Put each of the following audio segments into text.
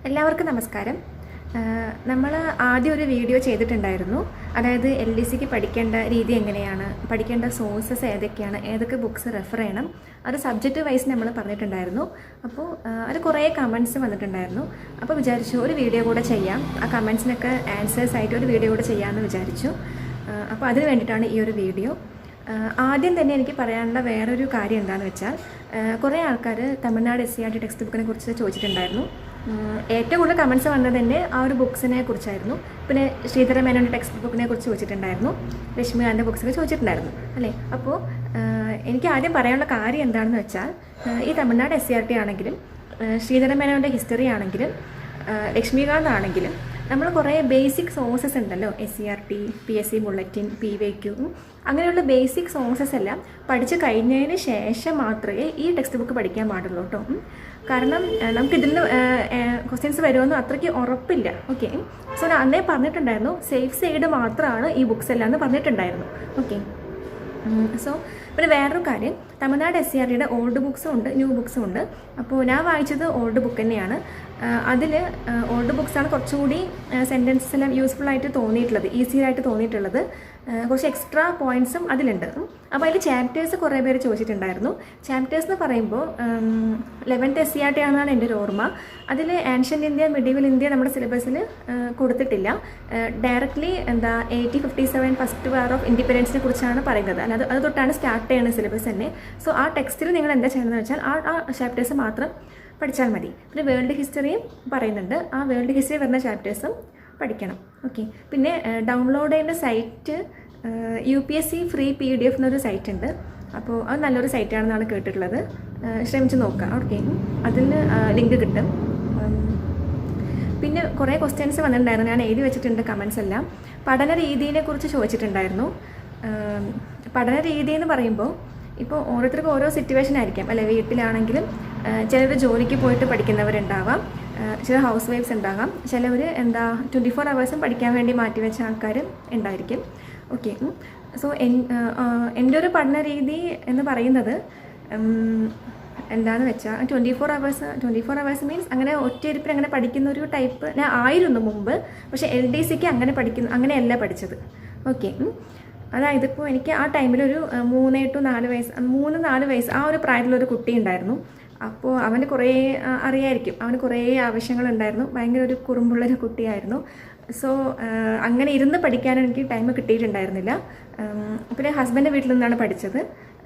എല്ലാവർക്കും നമസ്കാരം. നമ്മൾ ആദ്യം ഒരു വീഡിയോ ചെയ്തിട്ടുണ്ടായിരുന്നു. അതായത് LDCക്ക് പഠിക്കേണ്ട രീതി എങ്ങനെയാണ്, പഠിക്കേണ്ട സോഴ്സസ് ഏതൊക്കെയാണ്, ഏതൊക്കെ ബുക്സ് റെഫർ ചെയ്യണം, അത് സബ്ജക്റ്റ് വൈസ് നമ്മൾ പറഞ്ഞിട്ടുണ്ടായിരുന്നു. അപ്പോൾ അത് കുറേ കമൻറ്റ്സ് വന്നിട്ടുണ്ടായിരുന്നു. അപ്പോൾ വിചാരിച്ചു ഒരു വീഡിയോ കൂടെ ചെയ്യാം, ആ കമൻറ്റ്സിനൊക്കെ ആൻസേഴ്സ് ആയിട്ട് ഒരു വീഡിയോ കൂടെ ചെയ്യാമെന്ന് വിചാരിച്ചു. അപ്പോൾ അതിന് വേണ്ടിയിട്ടാണ് ഈ ഒരു വീഡിയോ. ആദ്യം തന്നെ എനിക്ക് പറയാനുള്ള വേറൊരു കാര്യം എന്താണെന്ന് വെച്ചാൽ, കുറേ ആൾക്കാർ തമിഴ്നാട് SCERT ടെക്സ്റ്റ് ബുക്കിനെ കുറിച്ച് ചോദിച്ചിട്ടുണ്ടായിരുന്നു. ഏറ്റവും കൂടുതൽ കമൻറ്റ്സ് വന്നത് തന്നെ ആ ഒരു ബുക്സിനെ കുറിച്ചായിരുന്നു. പിന്നെ ശ്രീധര മേനോൻ്റെ ടെക്സ്റ്റ് ബുക്കിനെ കുറിച്ച് ചോദിച്ചിട്ടുണ്ടായിരുന്നു, ലക്ഷ്മികാന്തിൻ്റെ ബുക്സൊക്കെ ചോദിച്ചിട്ടുണ്ടായിരുന്നു അല്ലേ. അപ്പോൾ എനിക്ക് ആദ്യം പറയാനുള്ള കാര്യം എന്താണെന്ന് വെച്ചാൽ, ഈ തമിഴ്നാട് SCERT ആണെങ്കിലും ശ്രീധര മേനോൻ്റെ ഹിസ്റ്ററി ആണെങ്കിലും ലക്ഷ്മികാന്ത് ആണെങ്കിലും നമ്മൾ കുറേ ബേസിക് സോഴ്സസ് ഉണ്ടല്ലോ, SCERT, PSC ബുള്ളറ്റിൻ, PYQ, അങ്ങനെയുള്ള ബേസിക് സോഴ്സസ് എല്ലാം പഠിച്ച് കഴിഞ്ഞതിന് ശേഷം മാത്രമേ ഈ ടെക്സ്റ്റ് ബുക്ക് പഠിക്കാൻ പാടുള്ളൂ കേട്ടോ. കാരണം നമുക്ക് ഇതിൽ നിന്ന് ക്വസ്റ്റ്യൻസ് വരുമെന്ന് അത്രയ്ക്ക് ഉറപ്പില്ല. ഓക്കെ, സോ ഞാൻ അന്നേ പറഞ്ഞിട്ടുണ്ടായിരുന്നു, സേഫ് സൈഡ് മാത്രമാണ് ഈ ബുക്സ് എല്ലാം എന്ന് പറഞ്ഞിട്ടുണ്ടായിരുന്നു. ഓക്കെ, സോ പിന്നെ വേറൊരു കാര്യം, തമിഴ്നാട് SCERTയുടെ ഓൾഡ് ബുക്സും ഉണ്ട്, ന്യൂ ബുക്സും ഉണ്ട്. അപ്പോൾ ഞാൻ വായിച്ചത് ഓൾഡ് ബുക്ക് തന്നെയാണ്. അതിൽ ഓൾഡ് ബുക്സാണ് കുറച്ചുകൂടി സെൻറ്റൻസസ് എല്ലാം യൂസ്ഫുൾ ആയിട്ട് തോന്നിയിട്ടുള്ളത്, ഈസി ആയിട്ട് തോന്നിയിട്ടുള്ളത്. കുറച്ച് എക്സ്ട്രാ പോയിൻറ്റ്സും അതിലുണ്ട്. അപ്പോൾ അതിൽ ചാപ്റ്റേഴ്സ് കുറേ പേര് ചോദിച്ചിട്ടുണ്ടായിരുന്നു. ചാപ്റ്റേഴ്സ് എന്ന് പറയുമ്പോൾ 11th SCERT ആണെന്നാണ് എൻ്റെ ഒരു ഓർമ്മ. അതിൽ ആൻഷ്യൻ്റ് ഇന്ത്യ, മിഡീവൽ ഇന്ത്യ നമ്മുടെ സിലബസിൽ കൊടുത്തിട്ടില്ല. ഡയറക്റ്റ്ലി 1857 ഫസ്റ്റ് വാർ ഓഫ് ഇൻഡിപെൻഡൻസിനെ കുറിച്ചാണ് പറയുന്നത്. അല്ലാതെ അത് തൊട്ടാണ് സ്റ്റാർട്ട് ചെയ്യുന്നത് സിലബസ് തന്നെ. സോ ആ ടെക്സ്റ്റിൽ നിങ്ങൾ എന്താ ചെയ്യുന്നത് വെച്ചാൽ ആ ചാപ്റ്റേഴ്സ് മാത്രം പഠിച്ചാൽ മതി. പിന്നെ വേൾഡ് ഹിസ്റ്ററിയും പറയുന്നുണ്ട്, ആ വേൾഡ് ഹിസ്റ്ററി വരുന്ന ചാപ്റ്റേഴ്സും പഠിക്കണം. ഓക്കെ, പിന്നെ ഡൗൺലോഡ് ചെയ്യേണ്ട സൈറ്റ് UPSC ഫ്രീ PDF എന്നൊരു സൈറ്റ് ഉണ്ട്. അപ്പോൾ അത് നല്ലൊരു സൈറ്റാണെന്നാണ് കേട്ടിട്ടുള്ളത്, ശ്രമിച്ച് നോക്കാം. ഓക്കെ, അതിന് ലിങ്ക് കിട്ടും. പിന്നെ കുറേ ക്വസ്റ്റ്യൻസ് വന്നിട്ടുണ്ടായിരുന്നു, ഞാൻ എഴുതി വെച്ചിട്ടുണ്ട് കമൻസ് എല്ലാം. പഠന രീതിയെ കുറിച്ച് ചോദിച്ചിട്ടുണ്ടായിരുന്നു. പഠന രീതി എന്ന് പറയുമ്പോൾ ഇപ്പോൾ ഓരോരുത്തർക്കും ഓരോ സിറ്റുവേഷൻ ആയിരിക്കാം അല്ലെ. വീട്ടിലാണെങ്കിലും ചിലർ ജോലിക്ക് പോയിട്ട് പഠിക്കുന്നവരുണ്ടാവാം, ചില ഹൗസ് വൈഫ്സ് ഉണ്ടാകാം, ചിലവർ 24 hours പഠിക്കാൻ വേണ്ടി മാറ്റിവെച്ച ആൾക്കാർ ഉണ്ടായിരിക്കും. ഓക്കെ, സോ എൻ്റെ ഒരു പഠന രീതി എന്ന് പറയുന്നത് എന്താണെന്ന് വെച്ചാൽ 24 hours മീൻസ് അങ്ങനെ ഒറ്റയിരിപ്പിന് അങ്ങനെ പഠിക്കുന്ന ഒരു ടൈപ്പ് ഞാൻ ആയിരുന്നു മുമ്പ്. പക്ഷേ LDCക്ക് അങ്ങനെയല്ല പഠിച്ചത്. ഓക്കെ, അതായത് ഇപ്പോൾ എനിക്ക് ആ ടൈമിലൊരു 3-4 വയസ്സ് ആ ഒരു പ്രായത്തിലൊരു കുട്ടി ഉണ്ടായിരുന്നു. അപ്പോൾ അവന് കുറേ അറിയായിരിക്കും, അവന് കുറേ ആവശ്യങ്ങളുണ്ടായിരുന്നു, ഭയങ്കര ഒരു കുറുമ്പുള്ളൊരു കുട്ടിയായിരുന്നു. സോ അങ്ങനെ ഇരുന്ന് പഠിക്കാൻ എനിക്ക് ടൈം കിട്ടിയിട്ടുണ്ടായിരുന്നില്ല. പിന്നെ ഹസ്ബൻഡിൻ്റെ വീട്ടിൽ നിന്നാണ് പഠിച്ചത്.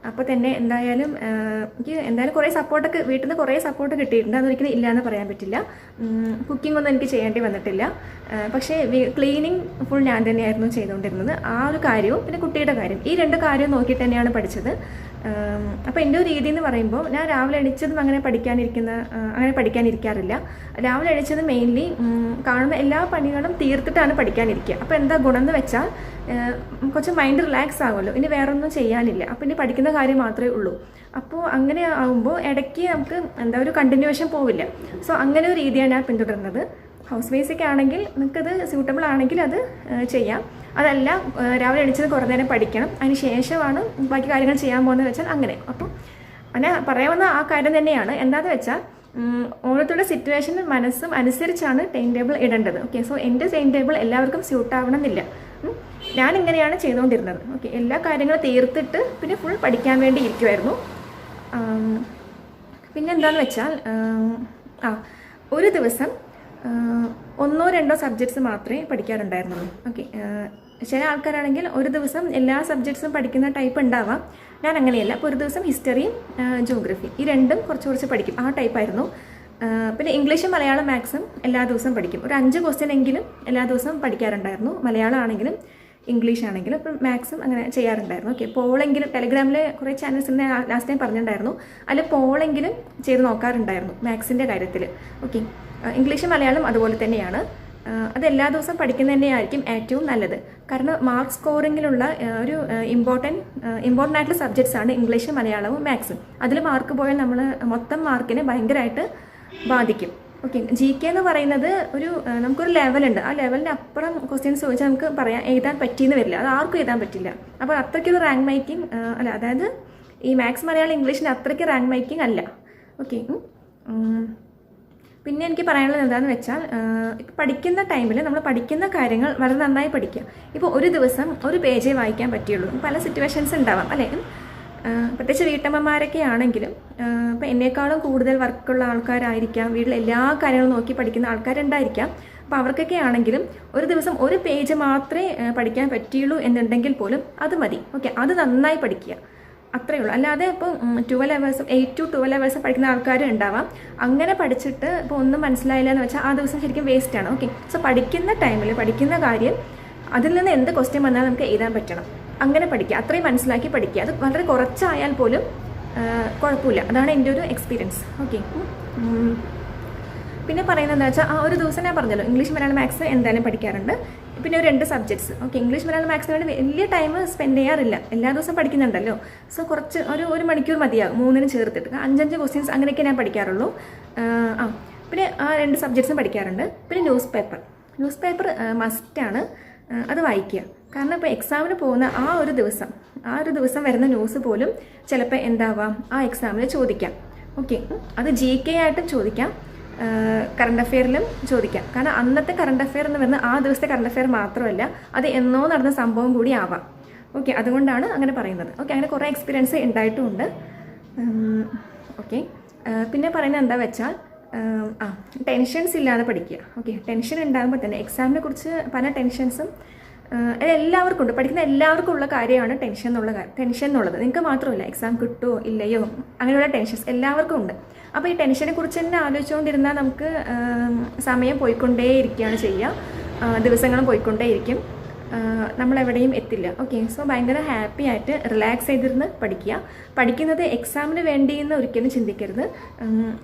അപ്പോൾ തന്നെ എനിക്ക് കുറേ സപ്പോർട്ടൊക്കെ വീട്ടിൽ നിന്ന് കുറേ സപ്പോർട്ട് കിട്ടിയിട്ടുണ്ട്, അതൊരിക്കലും ഇല്ലയെന്ന് പറയാൻ പറ്റില്ല. കുക്കിംഗ് ഒന്നും എനിക്ക് ചെയ്യേണ്ടി വന്നിട്ടില്ല. പക്ഷേ ക്ലീനിങ് ഫുൾ ഞാൻ തന്നെയായിരുന്നു ചെയ്തുകൊണ്ടിരുന്നത്. ആ ഒരു കാര്യവും പിന്നെ കുട്ടിയുടെ കാര്യം, ഈ 2 കാര്യവും നോക്കിയിട്ട് തന്നെയാണ് പഠിച്ചത്. അപ്പോൾ എൻ്റെ ഒരു രീതി എന്ന് പറയുമ്പോൾ, ഞാൻ രാവിലെ എണീച്ചതും അങ്ങനെ പഠിക്കാനിരിക്കാറില്ല. രാവിലെ എണീച്ചത് മെയിൻലി കാണുന്ന എല്ലാ പണികളും തീർത്തിട്ടാണ് പഠിക്കാനിരിക്കുക. അപ്പോൾ എന്താ ഗുണം എന്ന് വെച്ചാൽ, കുറച്ച് മൈൻഡ് റിലാക്സ് ആകുമല്ലോ, ഇനി വേറെ ഒന്നും ചെയ്യാനില്ല, അപ്പോൾ ഇനി പഠിക്കുന്ന കാര്യം മാത്രമേ ഉള്ളൂ. അപ്പോൾ അങ്ങനെ ആകുമ്പോൾ ഇടയ്ക്ക് നമുക്ക് ഒരു കണ്ടിന്യൂവേഷൻ പോവില്ല. സോ അങ്ങനെ ഒരു രീതിയാണ് ഞാൻ പിന്തുടരുന്നത്. ഹൗസ് വൈഫൊക്കെ ആണെങ്കിൽ നിങ്ങൾക്കത് സ്യൂട്ടബിൾ ആണെങ്കിൽ അത് ചെയ്യാം. അതല്ല രാവിലെ എണീച്ചത് കുറേ നേരം പഠിക്കണം, അതിന് ശേഷമാണ് ബാക്കി കാര്യങ്ങൾ ചെയ്യാൻ പോകുന്നത് വെച്ചാൽ അങ്ങനെ. അപ്പോൾ അങ്ങനെ പറയാവുന്ന ആ കാര്യം തന്നെയാണ്. എന്താണെന്ന് വെച്ചാൽ, ഓരോരുത്തരുടെ സിറ്റുവേഷനും മനസ്സും അനുസരിച്ചാണ് ടൈം ടേബിൾ ഇടേണ്ടത്. ഓക്കെ, സോ എൻ്റെ ടൈം ടേബിൾ എല്ലാവർക്കും സ്യൂട്ട് ആവണമെന്നില്ല. ഞാനിങ്ങനെയാണ് ചെയ്തുകൊണ്ടിരുന്നത്. ഓക്കെ, എല്ലാ കാര്യങ്ങളും തീർത്തിട്ട് പിന്നെ ഫുൾ പഠിക്കാൻ വേണ്ടി ഇരിക്കുമായിരുന്നു. പിന്നെ എന്താണെന്ന് വെച്ചാൽ, ഒരു ദിവസം 1-2 സബ്ജക്ട്സ് മാത്രമേ പഠിക്കാറുണ്ടായിരുന്നുള്ളൂ. ഓക്കെ, ചില ആൾക്കാരാണെങ്കിൽ ഒരു ദിവസം എല്ലാ സബ്ജക്ട്സും പഠിക്കുന്ന ടൈപ്പ് ഉണ്ടാവാം. ഞാൻ അങ്ങനെയല്ല. അപ്പോൾ ഒരു ദിവസം ഹിസ്റ്ററിയും ജോഗ്രഫി ഈ 2 കുറച്ച് പഠിക്കും, ആ ടൈപ്പായിരുന്നു. പിന്നെ ഇംഗ്ലീഷും മലയാളം മാത്സും എല്ലാ ദിവസവും പഠിക്കും. ഒരു 5 ക്വസ്റ്റ്യൻ എങ്കിലും എല്ലാ ദിവസവും പഠിക്കാറുണ്ടായിരുന്നു. മലയാളം ആണെങ്കിലും ഇംഗ്ലീഷ് ആണെങ്കിലും ഇപ്പം മാത്സും അങ്ങനെ ചെയ്യാറുണ്ടായിരുന്നു. ഓക്കെ, പോളെങ്കിലും ടെലിഗ്രാമിലെ കുറേ ചാനൽസിൻ്റെ ലാസ്റ്റ് ടൈം പറഞ്ഞിട്ടുണ്ടായിരുന്നു, അതിൽ പോളെങ്കിലും ചെയ്ത് നോക്കാറുണ്ടായിരുന്നു മാത്സിൻ്റെ കാര്യത്തിൽ. ഓക്കെ, ഇംഗ്ലീഷും മലയാളം അതുപോലെ തന്നെയാണ്. അത് എല്ലാ ദിവസവും പഠിക്കുന്നത് തന്നെയായിരിക്കും ഏറ്റവും നല്ലത്. കാരണം മാർക്ക് സ്കോറിങ്ങിലുള്ള ഒരു ഇമ്പോർട്ടൻ്റ് ആയിട്ടുള്ള സബ്ജക്ട്സ് ആണ് ഇംഗ്ലീഷും മലയാളവും മാത്സും. അതിൽ മാർക്ക് പോയാൽ നമ്മൾ മൊത്തം മാർക്കിനെ ഭയങ്കരമായിട്ട് ബാധിക്കും. ഓക്കെ, GK എന്ന് പറയുന്നത് നമുക്കൊരു ലെവലുണ്ട്, ആ ലെവലിൻ്റെ അപ്പുറം ക്വസ്റ്റ്യൻസ് ചോദിച്ചാൽ നമുക്ക് എഴുതാൻ പറ്റിയെന്ന് വരില്ല, അത് ആർക്കും എഴുതാൻ പറ്റില്ല. അപ്പോൾ അത്രയ്ക്കൊരു റാങ്ക് മേക്കിംഗ് അല്ല, അതായത് ഈ മാത്സ് മലയാളം ഇംഗ്ലീഷിന് അത്രയ്ക്ക് റാങ്ക് മേക്കിംഗ് അല്ല. ഓക്കെ, പിന്നെ എനിക്ക് പറയാനുള്ളത് എന്താണെന്ന് വെച്ചാൽ ഇപ്പോൾ പഠിക്കുന്ന ടൈമിൽ നമ്മൾ പഠിക്കുന്ന കാര്യങ്ങൾ വളരെ നന്നായി പഠിക്കുക. ഇപ്പോൾ ഒരു ദിവസം ഒരു പേജേ വായിക്കാൻ പറ്റുള്ളൂ. പല സിറ്റുവേഷൻസ് ഉണ്ടാവാം അല്ലേ? പ്രത്യേകിച്ച് വീട്ടമ്മമാരൊക്കെ ആണെങ്കിലും ഇപ്പോൾ എന്നേക്കാളും കൂടുതൽ വർക്കുള്ള ആൾക്കാരായിരിക്കാം, വീട്ടിൽ എല്ലാ കാര്യങ്ങളും നോക്കി പഠിക്കുന്ന ആൾക്കാരുണ്ടായിരിക്കാം. അപ്പോൾ അവർക്കൊക്കെ ആണെങ്കിലും ഒരു ദിവസം ഒരു പേജ് മാത്രമേ പഠിക്കാൻ പറ്റുള്ളൂ എന്നുണ്ടെങ്കിൽ പോലും അത് മതി. ഓക്കെ, അത് നന്നായി പഠിക്കുക, അത്രയേ ഉള്ളൂ. അല്ലാതെ ഇപ്പോൾ 12 hours 8 to 12 hours പഠിക്കുന്ന ആൾക്കാരും ഉണ്ടാവാം. അങ്ങനെ പഠിച്ചിട്ട് ഇപ്പോൾ ഒന്നും മനസ്സിലായില്ല എന്ന് വെച്ചാൽ ആ ദിവസം ശരിക്കും വേസ്റ്റാണ്. ഓക്കെ, സോ പഠിക്കുന്ന ടൈമിൽ പഠിക്കുന്ന കാര്യം അതിൽ നിന്ന് എന്ത് ക്വസ്റ്റ്യൻ വന്നാൽ നമുക്ക് എഴുതാൻ പറ്റണം, അങ്ങനെ പഠിക്കുക, അത്രയും മനസ്സിലാക്കി പഠിക്കുക. അത് വളരെ കുറച്ചായാൽ പോലും കുഴപ്പമില്ല. അതാണ് എൻ്റെ ഒരു എക്സ്പീരിയൻസ്. ഓക്കെ, പിന്നെ പറയുന്നത് എന്താ വെച്ചാൽ ആ ഒരു ദിവസം ഞാൻ പറഞ്ഞല്ലോ ഇംഗ്ലീഷ് മലയാളം മാത്സ് എന്തായാലും പഠിക്കാറുണ്ട്. പിന്നെ ഒരു 2 സബ്ജക്ട്സ്. ഓക്കെ, ഇംഗ്ലീഷ് മലയാളം മാത്സിന് വേണ്ടി വലിയ ടൈം സ്പെൻഡ് ചെയ്യാറില്ല, എല്ലാ ദിവസവും പഠിക്കുന്നുണ്ടല്ലോ. സോ കുറച്ച് ഒരു മണിക്കൂർ മതിയാകും 3-നും ചേർത്തിട്ട്. 5 ക്വസ്റ്റ്യൻസ് അങ്ങനെയൊക്കെ ഞാൻ പഠിക്കാറുള്ളൂ. പിന്നെ ആ 2 സബ്ജക്ട്സും പഠിക്കാറുണ്ട്. പിന്നെ ന്യൂസ് പേപ്പർ മസ്റ്റാണ്, അത് വായിക്കുക. കാരണം ഇപ്പോൾ എക്സാമിന് പോകുന്ന ആ ഒരു ദിവസം വരുന്ന ന്യൂസ് പോലും ചിലപ്പോൾ എന്താവാം ആ എക്സാമിൽ ചോദിക്കാം. ഓക്കെ, അത് GK ആയിട്ടും ചോദിക്കാം, കറണ്ട് അഫെയറിലും ചോദിക്കാം. കാരണം അന്നത്തെ കറണ്ട് അഫെയർ എന്ന് പറയുന്നത് ആ ദിവസത്തെ കറണ്ട് അഫെയർ മാത്രമല്ല, അത് എന്നോ നടന്ന സംഭവം കൂടി ആവാം. ഓക്കെ, അതുകൊണ്ടാണ് അങ്ങനെ പറയുന്നത്. ഓക്കെ, അങ്ങനെ കുറേ എക്സ്പീരിയൻസ് ഉണ്ടായിട്ടുമുണ്ട്. ഓക്കെ, പിന്നെ പറയുന്നത് എന്താ വെച്ചാൽ ടെൻഷൻസ് ഇല്ലാതെ പഠിക്കുക. ഓക്കെ, ടെൻഷൻ ഉണ്ടാകുമ്പോൾ തന്നെ എക്സാമിനെ കുറിച്ച് പല ടെൻഷൻസും എല്ലാവർക്കും ഉണ്ട്, പഠിക്കുന്ന എല്ലാവർക്കും ഉള്ള കാര്യമാണ് ടെൻഷൻ എന്നുള്ളത്. നിങ്ങൾക്ക് മാത്രമല്ല, എക്സാം കിട്ടുമോ ഇല്ലയോ അങ്ങനെയുള്ള ടെൻഷൻസ് എല്ലാവർക്കും ഉണ്ട്. അപ്പോൾ ഈ ടെൻഷനെ കുറിച്ച് തന്നെ ആലോചിച്ചുകൊണ്ടിരുന്നാൽ നമുക്ക് സമയം പോയിക്കൊണ്ടേയിരിക്കുകയാണ് ചെയ്യുക, ദിവസങ്ങളും പോയിക്കൊണ്ടേയിരിക്കും, നമ്മളെവിടെയും എത്തില്ല. ഓക്കെ, സോ ഭയങ്കര ഹാപ്പി ആയിട്ട് റിലാക്സ് ചെയ്തിരുന്ന് പഠിക്കുക. പഠിക്കുന്നത് എക്സാമിന് വേണ്ടിയെന്ന് ഒരിക്കലും ചിന്തിക്കരുത്.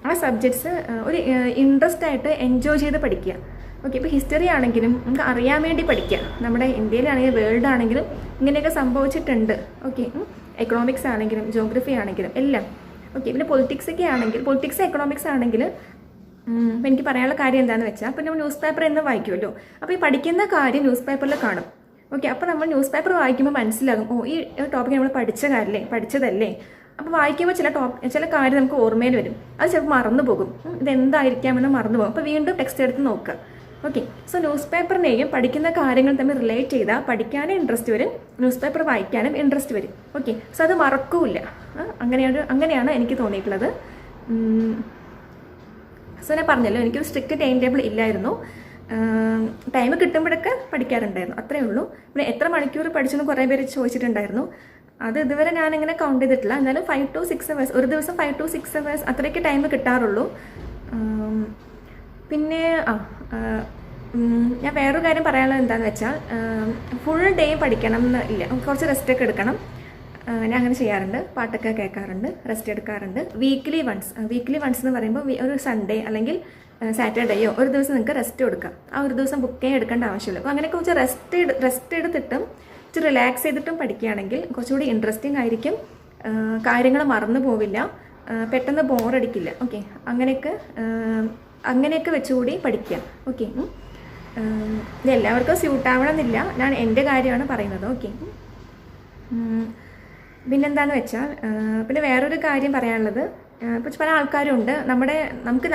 ആ സബ്ജക്ട്സ് ഒരു ഇൻട്രസ്റ്റ് ആയിട്ട് എൻജോയ് ചെയ്ത് പഠിക്കുക. ഓക്കെ, ഇപ്പോൾ ഹിസ്റ്ററി ആണെങ്കിലും നമുക്ക് അറിയാൻ വേണ്ടി പഠിക്കുക. നമ്മുടെ ഇന്ത്യയിലാണെങ്കിലും വേൾഡ് ആണെങ്കിലും ഇങ്ങനെയൊക്കെ സംഭവിച്ചിട്ടുണ്ട്. ഓക്കെ, എക്കണോമിക്സ് ആണെങ്കിലും ജോഗ്രഫി ആണെങ്കിലും എല്ലാം. ഓക്കെ, പിന്നെ പൊളിറ്റിക്സ് എക്കണോമിക്സ് ആണെങ്കിൽ അപ്പോൾ എനിക്ക് പറയാനുള്ള കാര്യം എന്താണെന്ന് വെച്ചാൽ, അപ്പോൾ നമ്മൾ ന്യൂസ് പേപ്പർ എന്ന് വായിക്കുമല്ലോ, അപ്പോൾ ഈ പഠിക്കുന്ന കാര്യം ന്യൂസ് പേപ്പറിൽ കാണും. ഓക്കെ, അപ്പോൾ നമ്മൾ ന്യൂസ് പേപ്പർ വായിക്കുമ്പോൾ മനസ്സിലാകും, ഓ ഈ ടോപ്പിക്ക് നമ്മൾ പഠിച്ചതല്ലേ. അപ്പോൾ വായിക്കുമ്പോൾ ചില കാര്യം നമുക്ക് ഓർമ്മയിൽ വരും, അത് ചിലപ്പോൾ മറന്നു പോകും, ഇതെന്തായിരിക്കാമെന്ന് മറന്നു പോകും. അപ്പോൾ വീണ്ടും ടെക്സ്റ്റ് എടുത്ത് നോക്കുക. ഓക്കെ, സോ ന്യൂസ് പേപ്പറിനെയും പഠിക്കുന്ന കാര്യങ്ങൾ തമ്മിൽ റിലേറ്റ് ചെയ്താൽ പഠിക്കാനും ഇൻട്രസ്റ്റ് വരും, ന്യൂസ് പേപ്പർ വായിക്കാനും ഇൻട്രസ്റ്റ് വരും. ഓക്കെ, സോ അത് മറക്കൂല. അങ്ങനെയാണ് എനിക്ക് തോന്നിയിട്ടുള്ളത്. സോ ഞാൻ പറഞ്ഞല്ലോ എനിക്കൊരു സ്ട്രിക്റ്റ് ടൈം ടേബിൾ ഇല്ലായിരുന്നു, ടൈം കിട്ടുമ്പോഴൊക്കെ പഠിക്കാറുണ്ടായിരുന്നു, അത്രയേ ഉള്ളൂ. പിന്നെ എത്ര മണിക്കൂർ പഠിച്ചെന്ന് കുറേ പേര് ചോദിച്ചിട്ടുണ്ടായിരുന്നു. അത് ഇതുവരെ ഞാനിങ്ങനെ കൗണ്ട് ചെയ്തിട്ടില്ല. എന്നാലും 5 to 6 hours, ഒരു ദിവസം 5 to 6 hours അത്രയൊക്കെ ടൈം കിട്ടാറുള്ളൂ. പിന്നെ ഞാൻ വേറൊരു കാര്യം പറയാനുള്ളത് എന്താണെന്ന് വെച്ചാൽ, ഫുൾ ഡേ പഠിക്കണം എന്ന് ഇല്ല, കുറച്ച് റെസ്റ്റൊക്കെ എടുക്കണം. ഞാൻ അങ്ങനെ ചെയ്യാറുണ്ട്, പാട്ടൊക്കെ കേൾക്കാറുണ്ട്, റെസ്റ്റ് എടുക്കാറുണ്ട്. വീക്ക്ലി വൺസ് എന്ന് പറയുമ്പോൾ ഒരു സൺഡേ അല്ലെങ്കിൽ സാറ്റർഡേയോ ഒരു ദിവസം നിങ്ങൾക്ക് റെസ്റ്റ് കൊടുക്കാം. ആ ഒരു ദിവസം ബുക്കേ എടുക്കേണ്ട ആവശ്യമില്ല. അപ്പോൾ അങ്ങനെ കുറച്ച് റെസ്റ്റ് എടുത്തിട്ടും ഇച്ചിരി റിലാക്സ് ചെയ്തിട്ടും പഠിക്കുകയാണെങ്കിൽ കുറച്ചുകൂടി ഇൻട്രസ്റ്റിംഗ് ആയിരിക്കും, കാര്യങ്ങൾ മറന്നു പോവില്ല, പെട്ടെന്ന് ബോറടിക്കില്ല. ഓക്കെ, അങ്ങനെയൊക്കെ വെച്ചുകൂടി പഠിക്കുക. ഓക്കെ, ഇത് എല്ലാവർക്കും സ്യൂട്ടാവണമെന്നില്ല, ഞാൻ എൻ്റെ കാര്യമാണ് പറയുന്നത്. ഓക്കെ, പിന്നെന്താന്ന് വെച്ചാൽ, പിന്നെ വേറൊരു കാര്യം പറയാനുള്ളത്, ഇപ്പോൾ പല ആൾക്കാരുണ്ട്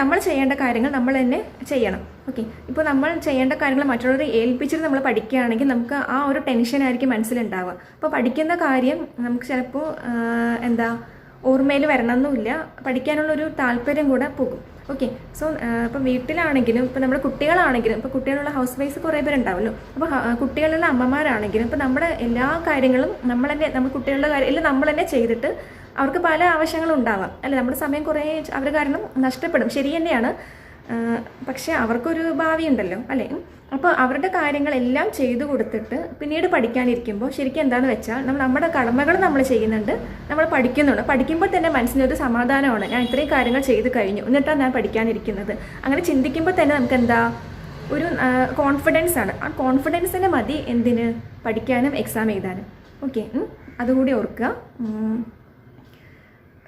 നമ്മൾ ചെയ്യേണ്ട കാര്യങ്ങൾ നമ്മൾ തന്നെ ചെയ്യണം. ഓക്കെ, ഇപ്പോൾ നമ്മൾ ചെയ്യേണ്ട കാര്യങ്ങൾ മറ്റുള്ളവരെ ഏൽപ്പിച്ചിട്ട് നമ്മൾ പഠിക്കുകയാണെങ്കിൽ നമുക്ക് ആ ഒരു ടെൻഷനായിരിക്കും മനസ്സിലുണ്ടാവുക. അപ്പോൾ പഠിക്കുന്ന കാര്യം നമുക്ക് ചിലപ്പോൾ ഓർമ്മയിൽ വരണമെന്നില്ല, പഠിക്കാനുള്ളൊരു താല്പര്യം കൂടെ പോകും. ഓക്കെ, സോ ഇപ്പോൾ വീട്ടിലാണെങ്കിലും ഇപ്പോൾ നമ്മുടെ കുട്ടികളാണെങ്കിലും, ഇപ്പോൾ കുട്ടികളുള്ള ഹൗസ് വൈഫ് കുറേ പേരുണ്ടാവുമല്ലോ, അപ്പോൾ കുട്ടികളുള്ള അമ്മമാരാണെങ്കിലും ഇപ്പോൾ നമ്മുടെ എല്ലാ കാര്യങ്ങളും നമ്മൾ കുട്ടികളുടെ കാര്യം എല്ലാം നമ്മൾ തന്നെ ചെയ്തിട്ട് അവർക്ക് പല ആവശ്യങ്ങളും ഉണ്ടാവാം അല്ലേ, നമ്മുടെ സമയം കുറേ അവർ കാരണം നഷ്ടപ്പെടും, ശരി തന്നെയാണ്. പക്ഷേ അവർക്കൊരു ഭാവി ഉണ്ടല്ലോ അല്ലേ. അപ്പോൾ അവരുടെ കാര്യങ്ങളെല്ലാം ചെയ്തു കൊടുത്തിട്ട് പിന്നീട് പഠിക്കാനിരിക്കുമ്പോൾ ശരിക്കും എന്താണെന്ന് വെച്ചാൽ നമ്മുടെ കടമകൾ നമ്മൾ ചെയ്യുന്നുണ്ട്, നമ്മൾ പഠിക്കുന്നുണ്ട്. പഠിക്കുമ്പോൾ തന്നെ മനസ്സിനൊരു സമാധാനമാണ്, ഞാൻ ഇത്രയും കാര്യങ്ങൾ ചെയ്ത് കഴിഞ്ഞു എന്നിട്ടാണ് ഞാൻ പഠിക്കാനിരിക്കുന്നത്. അങ്ങനെ ചിന്തിക്കുമ്പോൾ തന്നെ നമുക്ക് ഒരു കോൺഫിഡൻസ് ആണ്. ആ കോൺഫിഡൻസിന് മതി എന്തിന് പഠിക്കാനും എക്സാം എഴുതാനും. ഓക്കെ, അതുകൂടി ഓർക്കുക.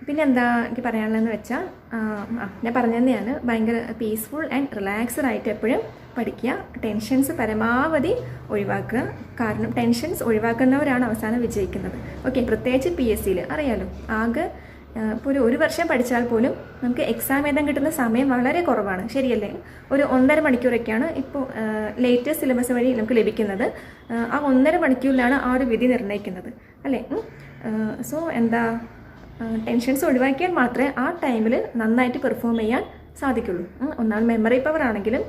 പിന്നെ എനിക്ക് പറയാനുള്ളതെന്ന് വെച്ചാൽ, ഞാൻ പറഞ്ഞു തന്നെയാണ്, ഭയങ്കര പീസ്ഫുൾ ആൻഡ് റിലാക്സ്ഡ് ആയിട്ട് എപ്പോഴും പഠിക്കുക. ടെൻഷൻസ് പരമാവധി ഒഴിവാക്കുക. കാരണം ടെൻഷൻസ് ഒഴിവാക്കുന്നവരാണ് അവസാനം വിജയിക്കുന്നത്. ഓക്കെ, പ്രത്യേകിച്ച് PSCയിൽ അറിയാലോ, ആകെ ഇപ്പോൾ ഒരു വർഷം പഠിച്ചാൽ പോലും നമുക്ക് എക്സാം എഴുതാൻ കിട്ടുന്ന സമയം വളരെ കുറവാണ്, ശരിയല്ലേ? ഒരു 1.5 മണിക്കൂറൊക്കെയാണ് ഇപ്പോൾ ലേറ്റസ്റ്റ് സിലബസ് വഴി നമുക്ക് ലഭിക്കുന്നത്. ആ 1.5 മണിക്കൂറിലാണ് ആ ഒരു വിധി നിർണ്ണയിക്കുന്നത്, അല്ലേ? സോ എന്താ, ടെൻഷൻസ് ഒഴിവാക്കിയാൽ മാത്രമേ ആ ടൈമിൽ നന്നായിട്ട് പെർഫോം ചെയ്യാൻ സാധിക്കുള്ളൂ. ഒന്നാമത് മെമ്മറി പവർ ആണെങ്കിലും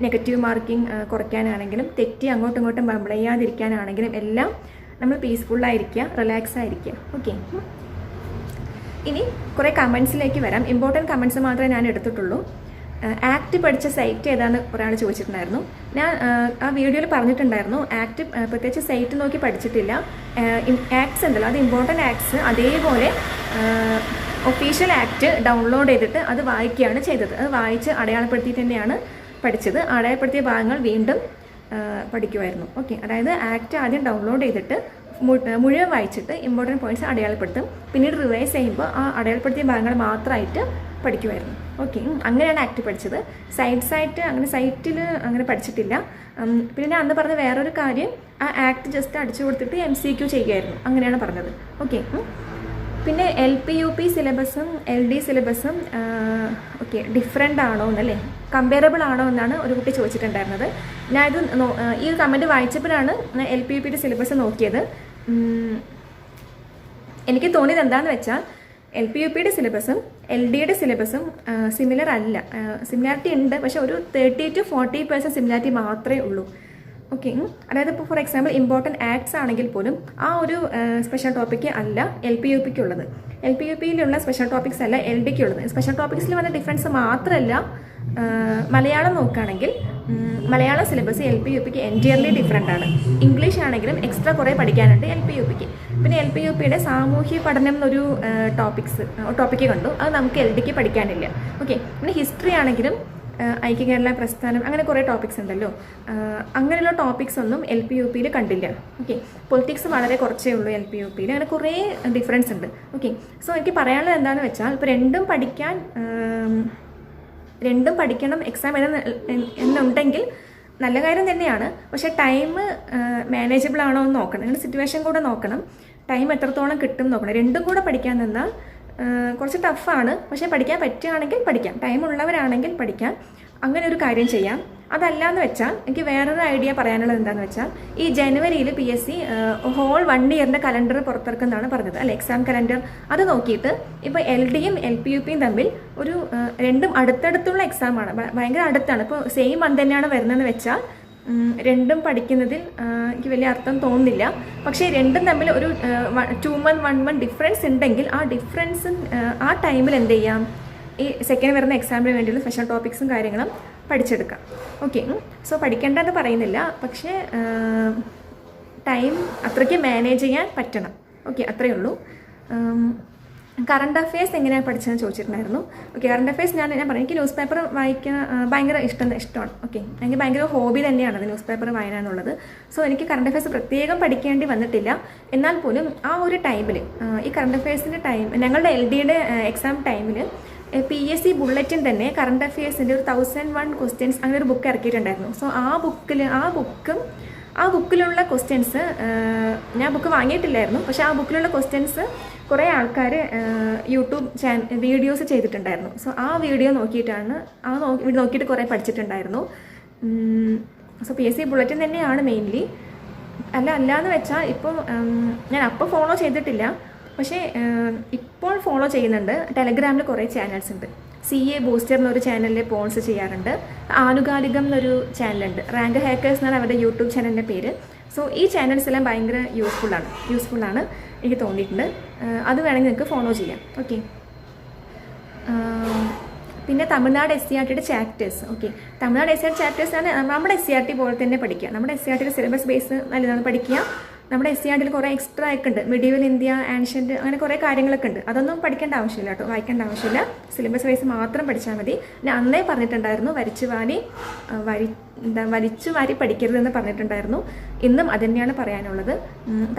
നെഗറ്റീവ് മാർക്കിംഗ് കുറയ്ക്കാനാണെങ്കിലും തെറ്റി അങ്ങോട്ടും ഇങ്ങോട്ടും ബബിൾ ചെയ്യാതിരിക്കാനാണെങ്കിലും എല്ലാം നമ്മൾ പീസ്ഫുള്ളായിരിക്കുക, റിലാക്സ് ആയിരിക്കുക. ഓക്കെ, ഇനി കുറേ കമൻസിലേക്ക് വരാം. ഇമ്പോർട്ടൻറ്റ് കമൻസ് മാത്രമേ ഞാൻ എടുത്തിട്ടുള്ളൂ. ആക്ട് പഠിച്ച സൈറ്റ് ഏതാണെന്ന് ഒരാൾ ചോദിച്ചിട്ടുണ്ടായിരുന്നു. ഞാൻ ആ വീഡിയോയിൽ പറഞ്ഞിട്ടുണ്ടായിരുന്നു, ആക്ട് പ്രത്യേകിച്ച് സൈറ്റ് നോക്കി പഠിച്ചിട്ടില്ല. ആക്ട്സ് ഉണ്ടല്ലോ, അത് ഇമ്പോർട്ടൻറ്റ് ആക്ട്സ് അതേപോലെ ഒഫീഷ്യൽ ആക്ട് ഡൗൺലോഡ് ചെയ്തിട്ട് അത് വായിക്കുകയാണ് ചെയ്തത്. അത് വായിച്ച് അടയാളപ്പെടുത്തിയിട്ട് തന്നെയാണ് പഠിച്ചത്. അടയാളപ്പെടുത്തിയ ഭാഗങ്ങൾ വീണ്ടും പഠിക്കുമായിരുന്നു. ഓക്കെ, അതായത് ആക്ട് ആദ്യം ഡൗൺലോഡ് ചെയ്തിട്ട് മുഴുവൻ വായിച്ചിട്ട് ഇമ്പോർട്ടൻറ്റ് പോയിൻറ്റ്സ് അടയാളപ്പെടുത്തും. പിന്നീട് റിവൈസ് ചെയ്യുമ്പോൾ ആ അടയാളപ്പെടുത്തിയ ഭാഗങ്ങൾ മാത്രമായിട്ട് പഠിക്കുമായിരുന്നു. ഓക്കെ, അങ്ങനെയാണ് ആക്ട് പഠിച്ചത്. സൈറ്റ് അങ്ങനെ സൈറ്റിൽ അങ്ങനെ പഠിച്ചിട്ടില്ല. പിന്നെ അന്ന് പറഞ്ഞ വേറൊരു കാര്യം, ആ ആക്ട് ജസ്റ്റ് അടിച്ചു കൊടുത്തിട്ട് MCQ ചെയ്യുമായിരുന്നു, അങ്ങനെയാണ് പറഞ്ഞത്. ഓക്കെ, പിന്നെ LP-UP സിലബസും LD സിലബസും ഓക്കെ ഡിഫറെൻ്റ് ആണോ എന്നല്ലേ, കമ്പയറബിൾ ആണോ എന്നാണ് ഒരു കുട്ടി ചോദിച്ചിട്ടുണ്ടായിരുന്നത്. ഞാനിത് ഈ ഒരു കമൻറ്റ് വായിച്ചപ്പോഴാണ് LP-UPയുടെ സിലബസ് നോക്കിയത്. എനിക്ക് തോന്നിയത് എന്താണെന്ന് വെച്ചാൽ LP-UPയുടെ സിലബസും LDയുടെ സിലബസും സിമിലർ അല്ല. സിമിലാരിറ്റി ഉണ്ട്, പക്ഷെ ഒരു 30 to 40% സിമിലാരിറ്റി മാത്രമേ ഉള്ളൂ. ഓക്കെ, അതായത് ഇപ്പോൾ ഫോർ എക്സാമ്പിൾ ഇമ്പോർട്ടൻറ്റ് ആക്ട്സ് ആണെങ്കിൽ പോലും ആ ഒരു സ്പെഷ്യൽ ടോപ്പിക്ക് അല്ല LP-UPക്കുള്ളത്. LP-UPയിലുള്ള സ്പെഷ്യൽ ടോപ്പിക്സ് അല്ല LDക്കുള്ളത്. സ്പെഷ്യൽ ടോപ്പിക്സിൽ വന്ന ഡിഫറൻസ് മാത്രമല്ല, മലയാളം നോക്കുകയാണെങ്കിൽ മലയാളം സിലബസ് LP-UPക്ക് എൻറ്റിയർലി ഡിഫറെൻ്റ് ആണ്. ഇംഗ്ലീഷ് ആണെങ്കിലും എക്സ്ട്രാ കുറേ പഠിക്കാനുണ്ട് LP-UPക്ക്. പിന്നെ LP-UPയുടെ സാമൂഹ്യ പഠനം എന്നൊരു ടോപ്പിക്ക് കണ്ടു, അത് നമുക്ക് LDക്ക് പഠിക്കാനില്ല. ഓക്കെ, പിന്നെ ഹിസ്റ്ററി ആണെങ്കിലും ഐക്യ കേരള പ്രസ്ഥാനം അങ്ങനെ കുറേ ടോപ്പിക്സ് ഉണ്ടല്ലോ, അങ്ങനെയുള്ള ടോപ്പിക്സ് ഒന്നും LP-UPയിൽ കണ്ടില്ല. ഓക്കെ, പൊളിറ്റിക്സ് വളരെ കുറച്ചേ ഉള്ളൂ LP-UPയിൽ. അങ്ങനെ കുറേ ഡിഫറൻസ് ഉണ്ട്. ഓക്കെ, സോ എനിക്ക് പറയാനുള്ളത് എന്താണെന്ന് വെച്ചാൽ, ഇപ്പോൾ രണ്ടും പഠിക്കണം എക്സാം എന്നുണ്ടെങ്കിൽ നല്ല കാര്യം തന്നെയാണ്. പക്ഷേ ടൈം മാനേജബിൾ ആണോ എന്ന് നോക്കണം, നിങ്ങളുടെ സിറ്റുവേഷൻ കൂടെ നോക്കണം, ടൈം എത്രത്തോളം കിട്ടും നോക്കണം. രണ്ടും കൂടെ പഠിക്കാൻ നിന്നാൽ കുറച്ച് ടഫാണ്. പക്ഷേ പഠിക്കാൻ പറ്റുകയാണെങ്കിൽ പഠിക്കാം, ടൈം ഉള്ളവരാണെങ്കിൽ പഠിക്കാം. അങ്ങനെ ഒരു കാര്യം ചെയ്യാം. അതല്ലാന്ന് വെച്ചാൽ എനിക്ക് വേറൊരു ഐഡിയ പറയാനുള്ളത് എന്താണെന്ന് വെച്ചാൽ, ഈ ജനുവരിയിൽ PSC ഹോൾ 1 ഇയറിൻ്റെ കലണ്ടർ പുറത്തിറക്കുന്നതാണ് പറഞ്ഞത്, അല്ലെ, എക്സാം കലണ്ടർ. അത് നോക്കിയിട്ട് ഇപ്പോൾ LDയും LP-UPയും തമ്മിൽ ഒരു രണ്ടും അടുത്തടുത്തുള്ള എക്സാമാണ്, ഭയങ്കര അടുത്താണ്. ഇപ്പോൾ സെയിം മന്ത് തന്നെയാണ് വരുന്നതെന്ന് വെച്ചാൽ രണ്ടും പഠിക്കുന്നതിൽ എനിക്ക് വലിയ അർത്ഥം തോന്നുന്നില്ല. പക്ഷേ രണ്ടും തമ്മിൽ ഒരു 2 month 1 month ഡിഫറൻസ് ഉണ്ടെങ്കിൽ ആ ഡിഫറൻസ് ആ ടൈമിൽ എന്ത് ചെയ്യാം, ഈ സെക്കൻഡ് വരുന്ന എക്സാമിന് വേണ്ടിയുള്ള സ്പെഷ്യൽ ടോപ്പിക്സും കാര്യങ്ങളും പഠിച്ചെടുക്കാം. ഓക്കെ, സോ പഠിക്കേണ്ടതെന്ന് പറയുന്നില്ല, പക്ഷേ ടൈം അത്രയ്ക്ക് മാനേജ് ചെയ്യാൻ പറ്റണം. ഓക്കെ, അത്രയേ ഉള്ളൂ. കറണ്ട് അഫെയർസ് എങ്ങനെയാണ് പഠിച്ചതെന്ന് ചോദിച്ചിട്ടുണ്ടായിരുന്നു. ഓക്കെ, കറണ്ട് അഫെയർസ് ഞാൻ പറഞ്ഞു, എനിക്ക് ന്യൂസ് പേപ്പർ വായിക്കാൻ ഭയങ്കര ഇഷ്ടമാണ്. ഓക്കെ, എനിക്ക് ഭയങ്കര ഹോബി തന്നെയാണ് അത് ന്യൂസ് പേപ്പർ വായന എന്നുള്ളത്. സോ എനിക്ക് കറണ്ട് അഫെയർസ് പ്രത്യേകം പഠിക്കേണ്ടി വന്നിട്ടില്ല. എന്നാൽ പോലും ആ ഒരു ടൈമിൽ ഈ കറണ്ട് അഫെയർസിൻ്റെ ടൈം, ഞങ്ങളുടെ LDയുടെ എക്സാം ടൈമിൽ PSC ബുള്ളറ്റിൻ തന്നെ കറണ്ട് അഫെയർസിൻ്റെ ഒരു 1001 ക്വസ്റ്റ്യൻസ് അങ്ങനെ ഒരു ബുക്ക് ഇറക്കിയിട്ടുണ്ടായിരുന്നു. സോ ആ ബുക്കിലുള്ള ക്വസ്റ്റ്യൻസ് ഞാൻ ബുക്ക് വാങ്ങിയിട്ടില്ലായിരുന്നു, പക്ഷേ ആ ബുക്കിലുള്ള ക്വസ്റ്റ്യൻസ് കുറേ ആൾക്കാർ യൂട്യൂബ് വീഡിയോസ് ചെയ്തിട്ടുണ്ടായിരുന്നു. സോ ആ വീഡിയോ നോക്കിയിട്ടാണ് നോക്കിയിട്ട് കുറേ പഠിച്ചിട്ടുണ്ടായിരുന്നു. സോ PSC ബുള്ളറ്റിൻ തന്നെയാണ് മെയിൻലി. അല്ലാന്ന് വെച്ചാൽ ഇപ്പോൾ ഞാൻ അപ്പോൾ ഫോളോ ചെയ്തിട്ടില്ല, പക്ഷേ ഇപ്പോൾ ഫോളോ ചെയ്യുന്നുണ്ട്. ടെലഗ്രാമിൽ കുറേ ചാനൽസ് ഉണ്ട്. CA ബൂസ്റ്റർ എന്നൊരു ചാനലിൽ പോൺസ് ചെയ്യാറുണ്ട്. ആനുകാലികം എന്നൊരു ചാനലുണ്ട്. റാങ്ക് ഹാക്കേഴ്സ് എന്നാണ് അവരുടെ യൂട്യൂബ് ചാനലിൻ്റെ പേര്. സോ ഈ ചാനൽസ് എല്ലാം ഭയങ്കര യൂസ്ഫുള്ളാണ് എനിക്ക് തോന്നിയിട്ടുണ്ട്. അത് വേണമെങ്കിൽ നിങ്ങൾക്ക് ഫോളോ ചെയ്യാം. ഓക്കെ, പിന്നെ തമിഴ്നാട് SCERTയുടെ chapters. Okay, Tamil Nadu SCERT chapters ആണ് നമ്മുടെ SCERT പോലെ തന്നെ പഠിക്കുക. നമ്മുടെ SCERTയുടെ സിലബസ് ബേസ് നല്ലതാണ് പഠിക്കുക. നമ്മുടെ SCERTയിൽ കുറേ എക്സ്ട്രാ ഒക്കെ ഉണ്ട്, മിഡീവൽ ഇന്ത്യ, ആൻഷ്യൻ്റ്, അങ്ങനെ കുറേ കാര്യങ്ങളൊക്കെ ഉണ്ട്. അതൊന്നും പഠിക്കേണ്ട ആവശ്യമില്ല കേട്ടോ, വായിക്കേണ്ട ആവശ്യമില്ല. സിലബസ് വൈസ് മാത്രം പഠിച്ചാൽ മതി. ഞാൻ അന്നേ പറഞ്ഞിട്ടുണ്ടായിരുന്നു വലിച്ചു വാരി പഠിക്കരുതെന്ന് പറഞ്ഞിട്ടുണ്ടായിരുന്നു. ഇന്നും അത് തന്നെയാണ് പറയാനുള്ളത്.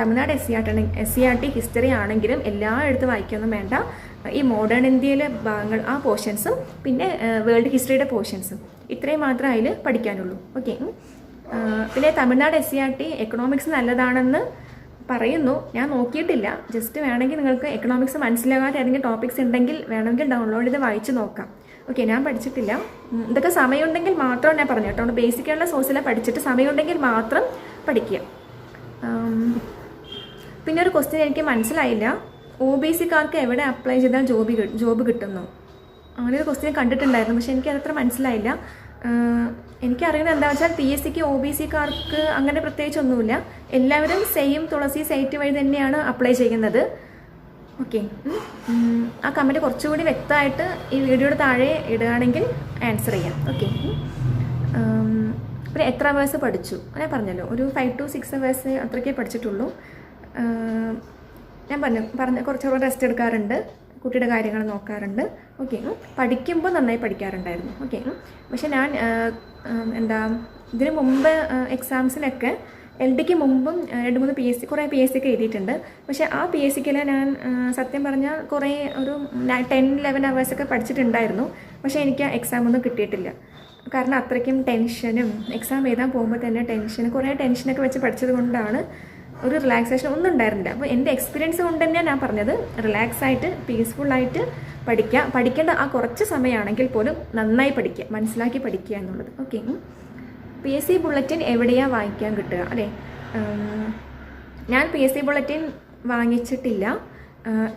തമിഴ്നാട് SCERT ഹിസ്റ്ററി ആണെങ്കിലും എല്ലായിടത്തും വായിക്കൊന്നും വേണ്ട. ഈ മോഡേൺ ഇന്ത്യയിലെ ഭാഗങ്ങൾ, ആ പോർഷൻസും പിന്നെ വേൾഡ് ഹിസ്റ്ററിയുടെ പോർഷൻസും, ഇത്രയും മാത്രമേ അതിൽ പഠിക്കാനുള്ളൂ. ഓക്കെ, പിന്നെ തമിഴ്നാട് SCERT എക്കണോമിക്സ് നല്ലതാണെന്ന് പറയുന്നു. ഞാൻ നോക്കിയിട്ടില്ല. ജസ്റ്റ് വേണമെങ്കിൽ നിങ്ങൾക്ക് എക്കണോമിക്സ് മനസ്സിലാകാത്ത ഏതെങ്കിലും ടോപ്പിക്സ് ഉണ്ടെങ്കിൽ വേണമെങ്കിൽ ഡൗൺലോഡ് ചെയ്ത് വായിച്ച് നോക്കാം. ഓക്കെ, ഞാൻ പഠിച്ചിട്ടില്ല. ഇതൊക്കെ സമയമുണ്ടെങ്കിൽ മാത്രം ഞാൻ പറഞ്ഞു കേട്ടോ. അതുകൊണ്ട് ബേസിക്കായുള്ള സോഴ്സിലാണ് പഠിച്ചിട്ട് സമയമുണ്ടെങ്കിൽ മാത്രം പഠിക്കുക. പിന്നെ ഒരു ക്വസ്റ്റ്യൻ എനിക്ക് മനസ്സിലായില്ല. OBC-കാർക്ക് എവിടെ അപ്ലൈ ചെയ്താൽ ജോബ് കിട്ടുന്നു? അങ്ങനെ ഒരു ക്വസ്റ്റ്യൻ കണ്ടിട്ടുണ്ടായിരുന്നു, പക്ഷേ എനിക്കതത്ര മനസ്സിലായില്ല. എനിക്കറിയുന്നത് എന്താ വെച്ചാൽ PSCക്ക് OBC-കാർക്ക് അങ്ങനെ പ്രത്യേകിച്ചൊന്നുമില്ല. എല്ലാവരും സെയിം തുളസി സൈറ്റ് വഴി തന്നെയാണ് അപ്ലൈ ചെയ്യുന്നത്. ഓക്കെ, ആ കമൻറ്റ് കുറച്ചുകൂടി വ്യക്തമായിട്ട് ഈ വീഡിയോയുടെ താഴെ ഇടുകയാണെങ്കിൽ ആൻസർ ചെയ്യാം. ഓക്കെ, പിന്നെ എത്ര അവേഴ്സ് പഠിച്ചു? ഞാൻ പറഞ്ഞല്ലോ, ഒരു 5 to 6 അവേഴ്സ് അത്രയ്ക്കേ പഠിച്ചിട്ടുള്ളൂ. ഞാൻ പറഞ്ഞ കുറച്ചുകൂടെ റെസ്റ്റ് എടുക്കാറുണ്ട്, കുട്ടിയുടെ കാര്യങ്ങൾ നോക്കാറുണ്ട്. ഓക്കെ, പഠിക്കുമ്പോൾ നന്നായി പഠിക്കാറുണ്ടായിരുന്നു. ഓക്കെ, പക്ഷെ ഞാൻ ഇതിന് മുമ്പ് എക്സാംസിനൊക്കെ LDക്ക് മുമ്പും 2-3 PSC കുറേ PSC ഒക്കെ എഴുതിയിട്ടുണ്ട്. പക്ഷേ ആ PSCക്കെല്ലാം ഞാൻ സത്യം പറഞ്ഞാൽ കുറേ ഒരു 10-11 അവേഴ്സൊക്കെ പഠിച്ചിട്ടുണ്ടായിരുന്നു. പക്ഷേ എനിക്ക് എക്സാം ഒന്നും കിട്ടിയിട്ടില്ല. കാരണം അത്രയ്ക്കും ടെൻഷനും എക്സാം എഴുതാൻ പോകുമ്പോൾ തന്നെ കുറേ ടെൻഷനൊക്കെ വെച്ച് പഠിച്ചത് കൊണ്ടാണ് ഒരു റിലാക്സേഷൻ ഒന്നും ഉണ്ടായിരുന്നില്ല. അപ്പോൾ എൻ്റെ എക്സ്പീരിയൻസ് കൊണ്ട് തന്നെയാണ് ഞാൻ പറഞ്ഞത്, റിലാക്സായിട്ട് പീസ്ഫുള്ളായിട്ട് പഠിക്കേണ്ട ആ കുറച്ച് സമയമാണെങ്കിൽ പോലും നന്നായി പഠിക്കുക, മനസ്സിലാക്കി പഠിക്കുക എന്നുള്ളത്. ഓക്കെ, PSC ബുള്ളറ്റിൻ എവിടെയാണ് വാങ്ങിക്കാൻ കിട്ടുക? അല്ലേ, ഞാൻ PSC ബുള്ളറ്റിൻ വാങ്ങിച്ചിട്ടില്ല.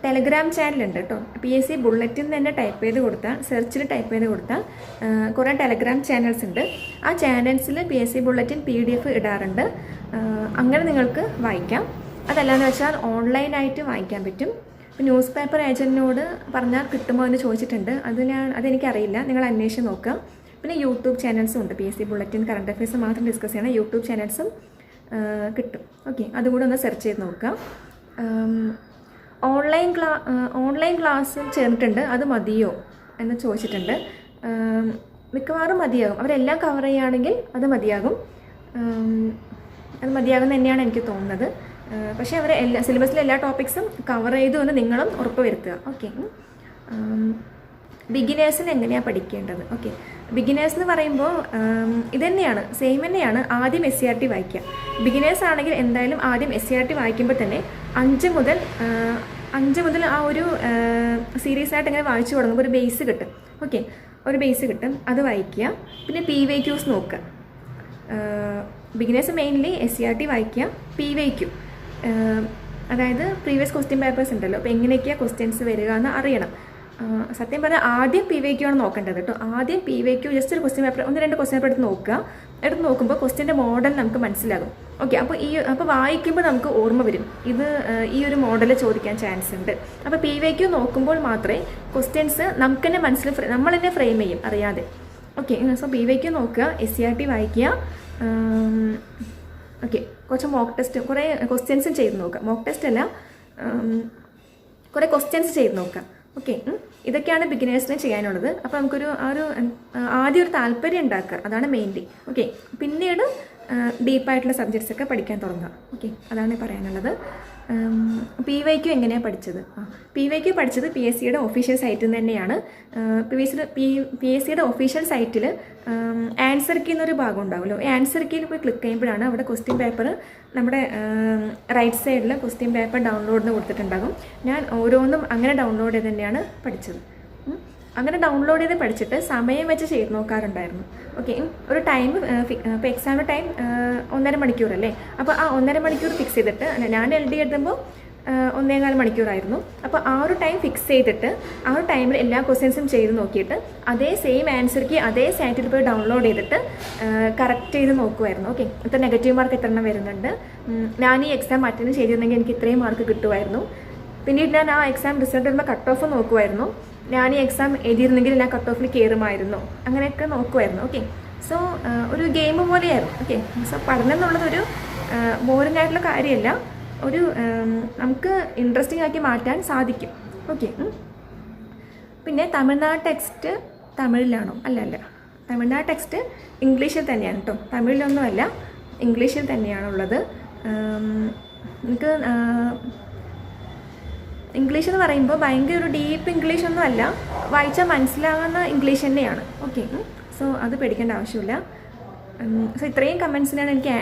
ടെലഗ്രാം ചാനലുണ്ട് കേട്ടോ. PSC ബുള്ളറ്റിൻ തന്നെ ടൈപ്പ് ചെയ്ത് കൊടുത്താൽ, സെർച്ചിൽ ടൈപ്പ് ചെയ്ത് കൊടുത്താൽ കുറേ ടെലഗ്രാം ചാനൽസ് ഉണ്ട്. ആ ചാനൽസിൽ PSC ബുള്ളറ്റിൻ PDF ഇടാറുണ്ട്. അങ്ങനെ നിങ്ങൾക്ക് വായിക്കാം. അതല്ലാന്ന് വെച്ചാൽ ഓൺലൈനായിട്ട് വായിക്കാൻ പറ്റും. ന്യൂസ് പേപ്പർ ഏജൻറ്റിനോട് പറഞ്ഞാൽ കിട്ടുമോ എന്ന് ചോദിച്ചിട്ടുണ്ട്. അതെനിക്കറിയില്ല, നിങ്ങൾ അന്വേഷിച്ച് നോക്കുക. പിന്നെ യൂട്യൂബ് ചാനൽസും ഉണ്ട്. PSC ബുള്ളറ്റിൻ കറണ്ട് അഫയേഴ്സ് മാത്രം ഡിസ്കസ് ചെയ്യണം യൂട്യൂബ് ചാനൽസും കിട്ടും. ഓക്കെ, അതുകൂടെ ഒന്ന് സെർച്ച് ചെയ്ത് നോക്കുക. ഓൺലൈൻ ക്ലാസ് ചേർന്നിട്ടുണ്ട്, അത് മതിയോ എന്ന് ചോദിച്ചിട്ടുണ്ട്. മിക്കവാറും മതിയാകും. അവരെല്ലാം കവർ ചെയ്യുകയാണെങ്കിൽ അത് മതിയാകും തന്നെയാണ് എനിക്ക് തോന്നുന്നത്. പക്ഷേ അവർ സിലബസിലെ എല്ലാ ടോപ്പിക്സും കവർ ചെയ്തു എന്ന് നിങ്ങളും ഉറപ്പ് വരുത്തുക. ഓക്കെ, ബിഗിനേഴ്സിന് എങ്ങനെയാണ് പഠിക്കേണ്ടത്? ഓക്കെ, ബിഗിനേഴ്സ് എന്ന് പറയുമ്പോൾ ഇതുതന്നെയാണ്, സെയിം തന്നെയാണ്. ആദ്യം SCERT വായിക്കുക. ബിഗിനേഴ്സ് ആണെങ്കിൽ എന്തായാലും ആദ്യം SCERT വായിക്കുമ്പോൾ തന്നെ 5 മുതൽ ആ ഒരു സീരീസ് ആയിട്ട് ഇങ്ങനെ വായിച്ചു തുടങ്ങുമ്പോൾ ഒരു ബേസ് കിട്ടും. ഓക്കെ, ഒരു ബേസ് കിട്ടും, അത് വായിക്കുക. പിന്നെ PYQs നോക്കുക. ബിഗിനേഴ്സ് മെയിൻലി SCERT വായിക്കുക. PYQ അതായത് പ്രീവിയസ് ക്വസ്റ്റ്യൻ പേപ്പേഴ്സ് ഉണ്ടല്ലോ, അപ്പോൾ എങ്ങനെയൊക്കെയാണ് ക്വസ്റ്റ്യൻസ് വരിക എന്ന് അറിയണം. സത്യം പറഞ്ഞാൽ ആദ്യം PYQ ആണ് നോക്കേണ്ടത് കേട്ടോ. ആദ്യം PYQ ജസ്റ്റ് ഒരു ക്വസ്റ്റ്യൻ പേപ്പർ 1-2 ക്വസ്റ്റ്യൻ പേപ്പർ എടുത്ത് നോക്കുമ്പോൾ ക്വസ്റ്റ്യൻ്റെ മോഡൽ നമുക്ക് മനസ്സിലാകും. ഓക്കെ, അപ്പോൾ വായിക്കുമ്പോൾ നമുക്ക് ഓർമ്മ വരും, ഇത് ഈ ഒരു മോഡൽ ചോദിക്കാൻ ചാൻസ് ഉണ്ട്. അപ്പോൾ PYQ നോക്കുമ്പോൾ മാത്രമേ ക്വസ്റ്റ്യൻസ് നമുക്ക് തന്നെ നമ്മൾ തന്നെ ഫ്രെയിം ചെയ്യും അറിയാതെ. ഓക്കെ, സോ PYQ നോക്കുക, SCERT വായിക്കുക. ഓക്കെ, കുറച്ച് മോക്ക് ടെസ്റ്റ്, കുറേ ക്വസ്റ്റ്യൻസും ചെയ്ത് നോക്കുക. മോക്ക് ടെസ്റ്റ് അല്ല, കുറേ ക്വസ്റ്റ്യൻസ് ചെയ്ത് നോക്കുക. ഓക്കെ, ഇതൊക്കെയാണ് ബിഗിനേഴ്സിന് ചെയ്യാനുള്ളത്. അപ്പോൾ നമുക്കൊരു ആദ്യം ഒരു താല്പര്യം ഉണ്ടാക്കുക, അതാണ് മെയിൻലി. ഓക്കെ, പിന്നീട് ഡീപ്പായിട്ടുള്ള സബ്ജക്ട്സ് ഒക്കെ പഠിക്കാൻ തുടങ്ങുക. ഓക്കെ, അതാണ് പറയാനുള്ളത്. PYQ എങ്ങനെയാണ് പഠിച്ചത്? PYQ പഠിച്ചത് PSCയുടെ ഒഫീഷ്യൽ സൈറ്റിൽ നിന്ന് തന്നെയാണ്. PSCയുടെ ഒഫീഷ്യൽ സൈറ്റിൽ ആൻസർ കീ എന്നൊരു ഭാഗം ഉണ്ടാവുമല്ലോ. ഈ ആൻസർ കീയിൽ പോയി ക്ലിക്ക് ചെയ്യുമ്പോഴാണ് അവിടെ ക്വസ്റ്റ്യൻ പേപ്പർ നമ്മുടെ റൈറ്റ് സൈഡിൽ ക്വസ്റ്റ്യൻ പേപ്പർ ഡൗൺലോഡിന് കൊടുത്തിട്ടുണ്ടാകും. ഞാൻ ഓരോന്നും അങ്ങനെ ഡൗൺലോഡ് ചെയ്ത് തന്നെയാണ് പഠിച്ചത്. അങ്ങനെ ഡൗൺലോഡ് ചെയ്ത് പഠിച്ചിട്ട് സമയം വെച്ച് ചെയ്ത് നോക്കാറുണ്ടായിരുന്നു. ഓക്കെ, ഒരു ടൈം ഇപ്പോൾ എക്സാമിൻ്റെ ടൈം 1.5 മണിക്കൂറല്ലേ. അപ്പോൾ ആ 1.5 മണിക്കൂർ ഫിക്സ് ചെയ്തിട്ട്, ഞാൻ LD എഴുതുമ്പോൾ 1.25 മണിക്കൂറായിരുന്നു. അപ്പോൾ ആ ഒരു ടൈം ഫിക്സ് ചെയ്തിട്ട് ആ ഒരു ടൈമിൽ എല്ലാ ക്വസ്റ്റ്യൻസും ചെയ്ത് നോക്കിയിട്ട് അതേ സെയിം ആൻസർക്ക് അതേ സൈറ്റിൽ പോയി ഡൗൺലോഡ് ചെയ്തിട്ട് കറക്റ്റ് ചെയ്ത് നോക്കുമായിരുന്നു. ഓക്കെ, ഇത്ര നെഗറ്റീവ് മാർക്ക് എത്ര എണ്ണം വരുന്നുണ്ട്, ഞാൻ ഈ എക്സാം അറ്റൻഡ് ചെയ്തിരുന്നെങ്കിൽ എനിക്ക് ഇത്രയും മാർക്ക് കിട്ടുമായിരുന്നു. പിന്നീട് ഞാൻ ആ എക്സാം റിസൾട്ട് വരുമ്പോൾ കട്ട് ഓഫ് നോക്കുമായിരുന്നു. ഞാൻ ഈ എക്സാം എഴുതിയിരുന്നെങ്കിൽ ഞാൻ കട്ട് ഓഫിൽ കയറുമായിരുന്നു. അങ്ങനെയൊക്കെ നോക്കുമായിരുന്നു. ഓക്കെ, സോ ഒരു ഗെയിം പോലെയായിരുന്നു. ഓക്കെ, സോ പഠനം എന്നുള്ളതൊരു ബോറിംഗ് ആയിട്ടുള്ള കാര്യമല്ല, ഒരു നമുക്ക് ഇൻട്രസ്റ്റിംഗ് ആക്കി മാറ്റാൻ സാധിക്കും. ഓക്കെ, പിന്നെ തമിഴ്നാട് ടെക്സ്റ്റ് തമിഴിലാണോ? അല്ല, തമിഴ്നാട് ടെക്സ്റ്റ് ഇംഗ്ലീഷിൽ തന്നെയാണ് കേട്ടോ, തമിഴിലൊന്നുമല്ല, ഇംഗ്ലീഷിൽ തന്നെയാണുള്ളത്. എനിക്ക് ഇംഗ്ലീഷ് എന്ന് പറയുമ്പോൾ ഭയങ്കര ഒരു ഡീപ്പ് ഇംഗ്ലീഷൊന്നും അല്ല, വായിച്ചാൽ മനസ്സിലാകുന്ന ഇംഗ്ലീഷ് തന്നെയാണ്. ഓക്കെ, സോ അത് പേടിക്കേണ്ട ആവശ്യമില്ല. സോ ഇത്രയും കമൻസിനാണ് എനിക്ക്